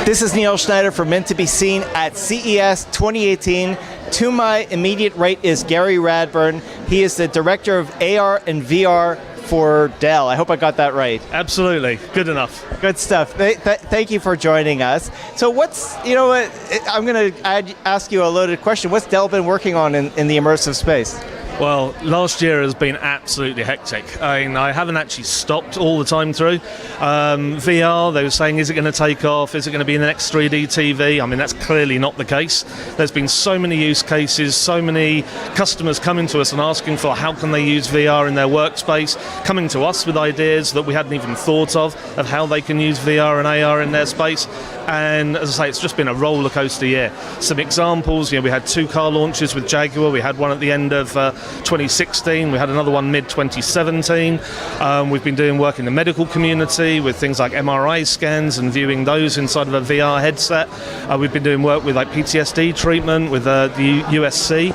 This is Neil Schneider from Meant to Be Seen at CES 2018. To my immediate right is Gary Radburn. He is the Director of AR and VR for Dell. I hope I got that right. Absolutely. Good enough. Good stuff. Thank you for joining us. So I'm going to ask you a loaded question. What's Dell been working on in the immersive space? Well, last year has been absolutely hectic. I haven't actually stopped all the time through. VR, they were saying, is it going to take off? Is it going to be in the next 3D TV? I mean, that's clearly not the case. There's been so many use cases, so many customers coming to us and asking for how can they use VR in their workspace, coming to us with ideas that we hadn't even thought of how they can use VR and AR in their space. And as I say, it's just been a roller coaster year. Some examples, we had 2 car launches with Jaguar. We had one at the end of 2016. We had another one mid-2017. We've been doing work in the medical community with things like MRI scans and viewing those inside of a VR headset. We've been doing work with like PTSD treatment with the USC.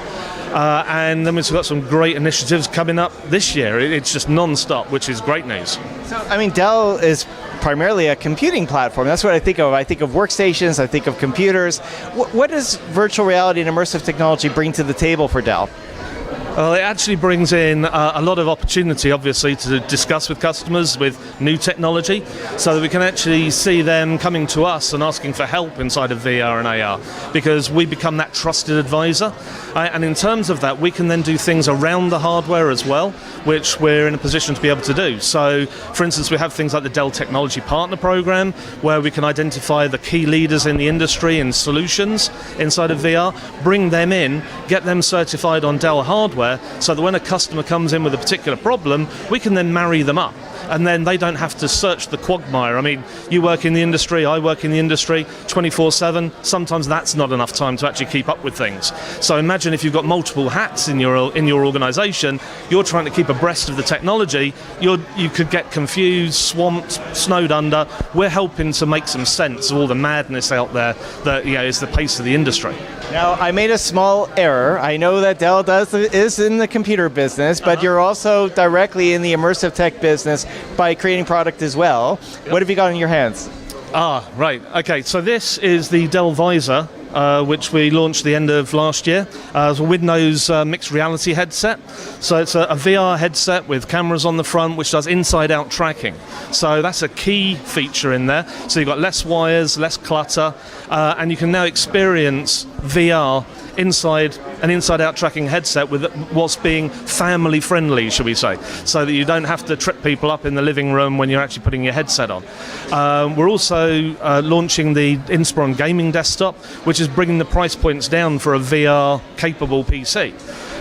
And then we've got some great initiatives coming up this year. It's just non-stop, which is great news. So, Dell is primarily a computing platform. That's what I think of. I think of workstations, I think of computers. What does virtual reality and immersive technology bring to the table for Dell? Well, it actually brings in a lot of opportunity, obviously, to discuss with customers with new technology, so that we can actually see them coming to us and asking for help inside of VR and AR, because we become that trusted advisor. And in terms of that, we can then do things around the hardware as well, which we're in a position to be able to do. So, for instance, we have things like the Dell Technology Partner Program, where we can identify the key leaders in the industry and solutions inside of VR, bring them in, get them certified on Dell hardware, so that when a customer comes in with a particular problem, we can then marry them up. And then they don't have to search the quagmire. I mean, you work in the industry, I work in the industry 24/7. Sometimes that's not enough time to actually keep up with things. So imagine if you've got multiple hats in your organization, you're trying to keep abreast of the technology, you could get confused, swamped, snowed under. We're helping to make some sense of all the madness out there that is the pace of the industry. Now, I made a small error. I know that Dell is in the computer business, but you're also directly in the immersive tech business by creating product as well. Yep. What have you got in your hands? Right. Okay, so this is the Dell Visor, which we launched the end of last year. It's a Windows mixed reality headset. So it's a VR headset with cameras on the front, which does inside-out tracking. So that's a key feature in there. So you've got less wires, less clutter, and you can now experience VR inside an inside-out tracking headset whilst being family-friendly, shall we say, so that you don't have to trip people up in the living room when you're actually putting your headset on. We're also launching the Inspiron gaming desktop, which is bringing the price points down for a VR-capable PC.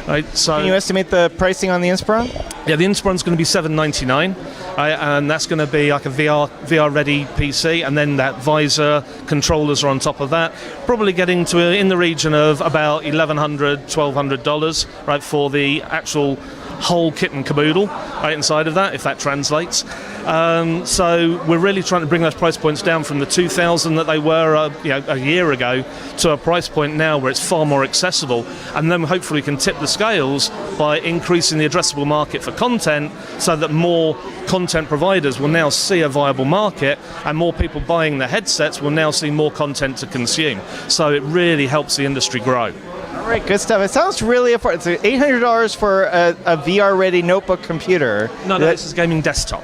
Right, so can you estimate the pricing on the Inspiron? Yeah, the Inspiron's going to be $799, and that's going to be like a VR-ready PC, and then that visor controllers are on top of that, probably getting to in the region of about $1,100, $1,200, right, for the actual whole kit and caboodle right inside of that, if that translates. So we're really trying to bring those price points down from the $2,000 that they were a year ago to a price point now where it's far more accessible, and then hopefully we can tip the scales by increasing the addressable market for content, so that more content providers will now see a viable market, and more people buying the headsets will now see more content to consume. So it really helps the industry grow. All right, good stuff. It sounds really affordable. It's $800 for a VR-ready notebook computer. No, this is gaming desktop.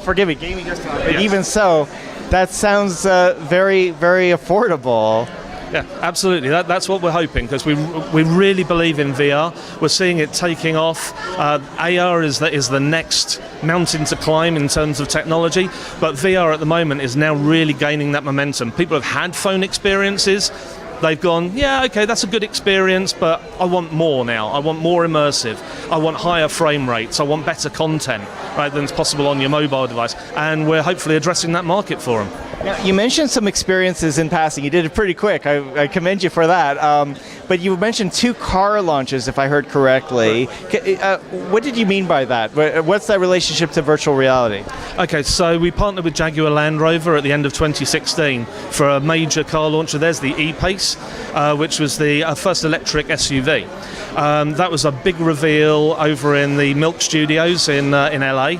Forgive me, gaming desktop. But yes. Even so, that sounds very, very affordable. Yeah, absolutely. That's what we're hoping, because we really believe in VR. We're seeing it taking off. AR is the next mountain to climb in terms of technology, but VR at the moment is now really gaining that momentum. People have had phone experiences. They've gone, yeah, okay, that's a good experience, but I want more now. I want more immersive. I want higher frame rates. I want better content, right, than's possible on your mobile device. And we're hopefully addressing that market for them. Now, you mentioned some experiences in passing. You did it pretty quick. I commend you for that. But you mentioned 2 car launches, if I heard correctly. What did you mean by that? What's that relationship to virtual reality? Okay, so we partnered with Jaguar Land Rover at the end of 2016 for a major car launcher. There's the E-Pace, which was the first electric SUV. That was a big reveal over in the Milk Studios in LA.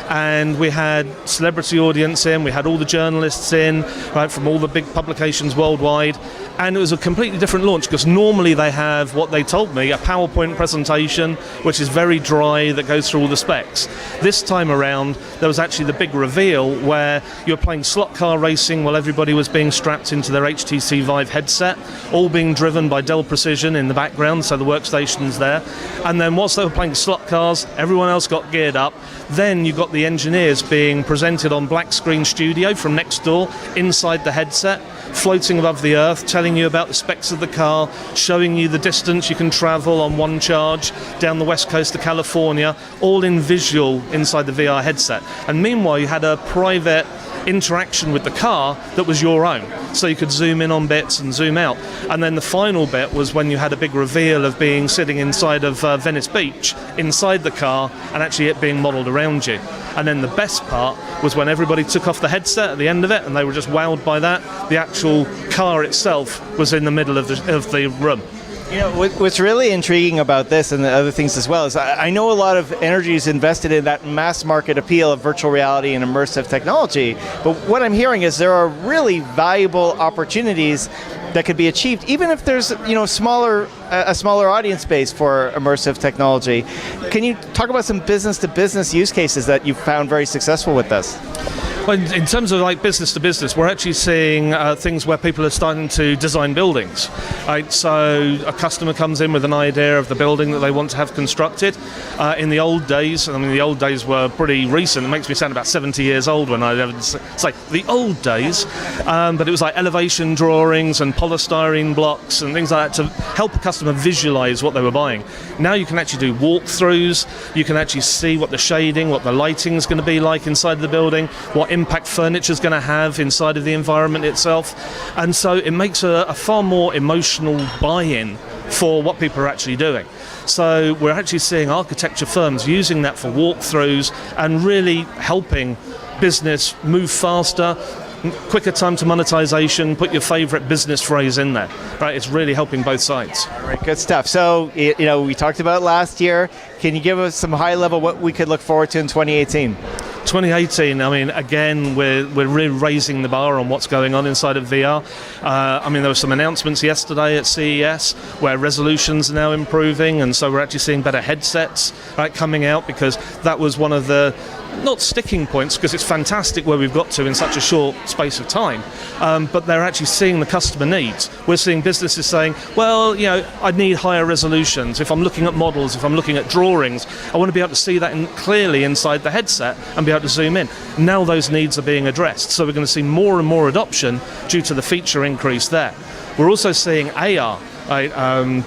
and we had celebrity audience in, we had all the journalists in, right, from all the big publications worldwide, and it was a completely different launch because normally they have what they told me, a PowerPoint presentation which is very dry that goes through all the specs. This time around there was actually the big reveal where you were playing slot car racing while everybody was being strapped into their HTC Vive headset, all being driven by Dell Precision in the background, so the workstation's there. And then whilst they were playing slot cars, everyone else got geared up. Then you got the engineers being presented on black screen studio from next door inside the headset, floating above the earth, telling you about the specs of the car, showing you the distance you can travel on one charge down the west coast of California, all in visual inside the VR headset. And meanwhile you had a private interaction with the car that was your own, so you could zoom in on bits and zoom out. And then the final bit was when you had a big reveal of being sitting inside of Venice Beach inside the car and actually it being modelled around you. And then the best part was when everybody took off the headset at the end of it and they were just wowed by that. The actual car itself was in the middle of the room. You know, what's really intriguing about this and the other things as well is I know a lot of energy is invested in that mass market appeal of virtual reality and immersive technology, but what I'm hearing is there are really valuable opportunities that could be achieved even if there's, you know, a smaller audience base for immersive technology. Can you talk about some business-to-business use cases that you've found very successful with this? Well, in terms of like business to business, we're actually seeing things where people are starting to design buildings. Right? So a customer comes in with an idea of the building that they want to have constructed. In the old days, I mean the old days were pretty recent, it makes me sound about 70 years old when I say the old days, but it was like elevation drawings and polystyrene blocks and things like that to help a customer visualize what they were buying. Now you can actually do walkthroughs, you can actually see what the shading, what the lighting is going to be like inside the building, what impact furniture is going to have inside of the environment itself, and so it makes a far more emotional buy-in for what people are actually doing. So we're actually seeing architecture firms using that for walkthroughs and really helping business move faster, quicker time to monetization, put your favorite business phrase in there. Right, it's really helping both sides. All right, good stuff. So, you know, we talked about last year. Can you give us some high level what we could look forward to in 2018? 2018, I mean, again, we're really raising the bar on what's going on inside of VR. I mean, there were some announcements yesterday at CES where resolutions are now improving, and so we're actually seeing better headsets, right, coming out, because that was one of the, not sticking points, because it's fantastic where we've got to in such a short space of time, but they're actually seeing the customer needs. We're seeing businesses saying, well, you know, I need higher resolutions. If I'm looking at models, if I'm looking at drawings, I want to be able to see that clearly inside the headset and be able to zoom in. Now those needs are being addressed, so we're going to see more and more adoption due to the feature increase there. We're also seeing AR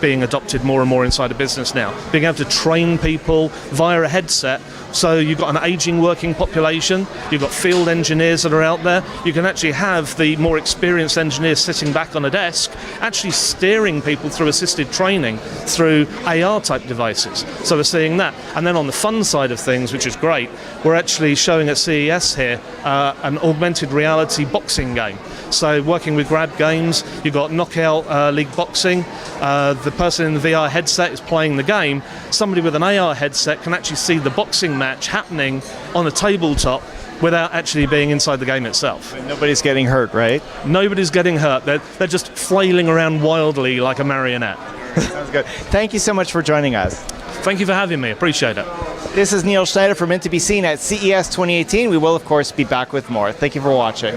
being adopted more and more inside a business now, being able to train people via a headset. So you've got an aging working population, you've got field engineers that are out there, you can actually have the more experienced engineers sitting back on a desk actually steering people through assisted training through AR type devices. So we're seeing that. And then on the fun side of things, which is great, we're actually showing at CES here an augmented reality boxing game. So working with Grab Games, you've got Knockout League Boxing, the person in the VR headset is playing the game, somebody with an AR headset can actually see the boxing match happening on a tabletop without actually being inside the game itself. Nobody's getting hurt, right? Nobody's getting hurt. They're just flailing around wildly like a marionette. Sounds good. Thank you so much for joining us. Thank you for having me. Appreciate it. This is Neil Schneider from MTBS-TV at CES 2018. We will, of course, be back with more. Thank you for watching.